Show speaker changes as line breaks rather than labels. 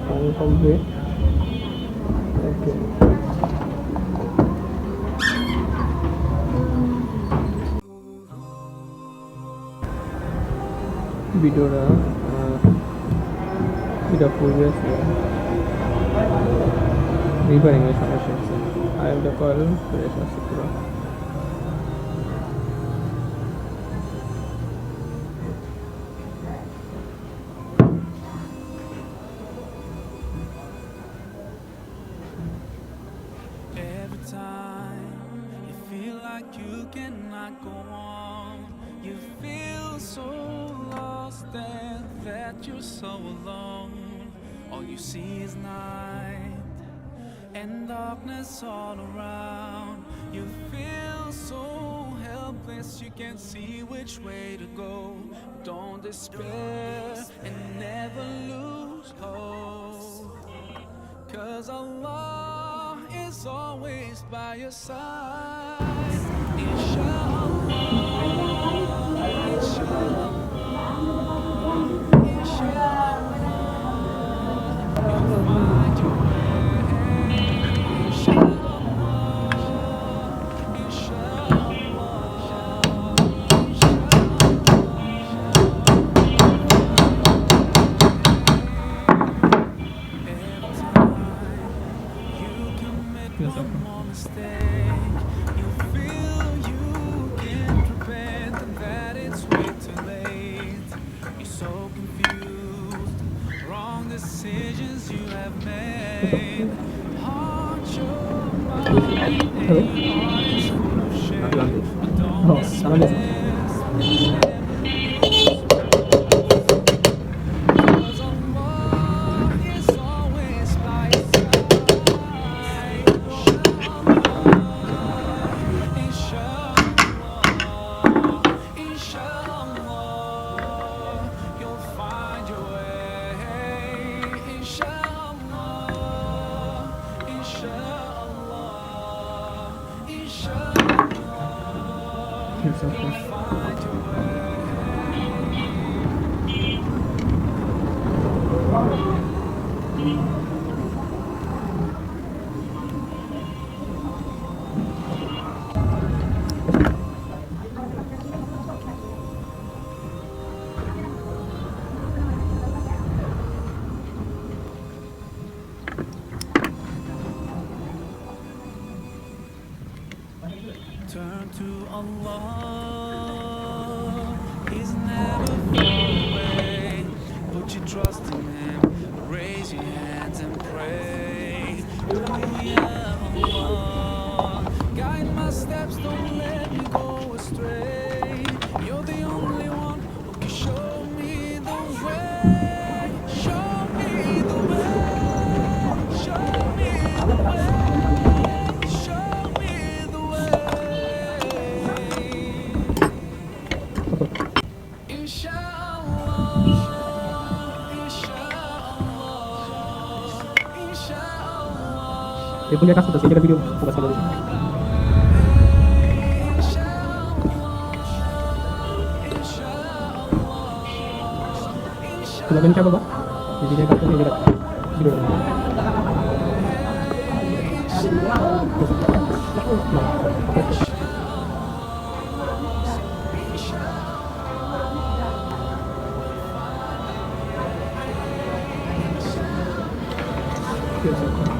পানি কমপ্লিট। ওকে, ভিডিওটা এটা পূর্বে রিপেয়ারিংয়ের সমস্যা হচ্ছে। আর একটা কয়েল ফ্রেশ আছে পুরো।
You cannot go on. You feel so lost and that you're so alone. All you see is night and darkness all around. You feel so helpless, you can't see which way to go. Don't despair and never lose hope, 'cause Allah is always by your side. Inshallah, inshallah, inshallah, you'll find your way. Inshallah, decisions you have made. Haunt your mind and your heart is full of shame. But don't despair, never lose hope, 'cause Allah is always by your side. Inshallah, inshallah, you'll find your way. Inshallah, inshallah, inshallah, you'll find your way. Turn to Allah, He's never far away. Put your trust in Him, raise your hands and pray. Ooh, ya Allah, guide my steps, don't let me go astray. You're the only one who can show me the way. Show me the way. Show me the way. Show me the way. Inshallah, inshallah, inshallah.
এই ফুলের কাজ করতেছে, এটা video focus করে দিচ্ছি। তুমি মেনটা করবা, এই দিকে কাজ করতে, এই দিকে ভিডিও করবা। Yes, sir.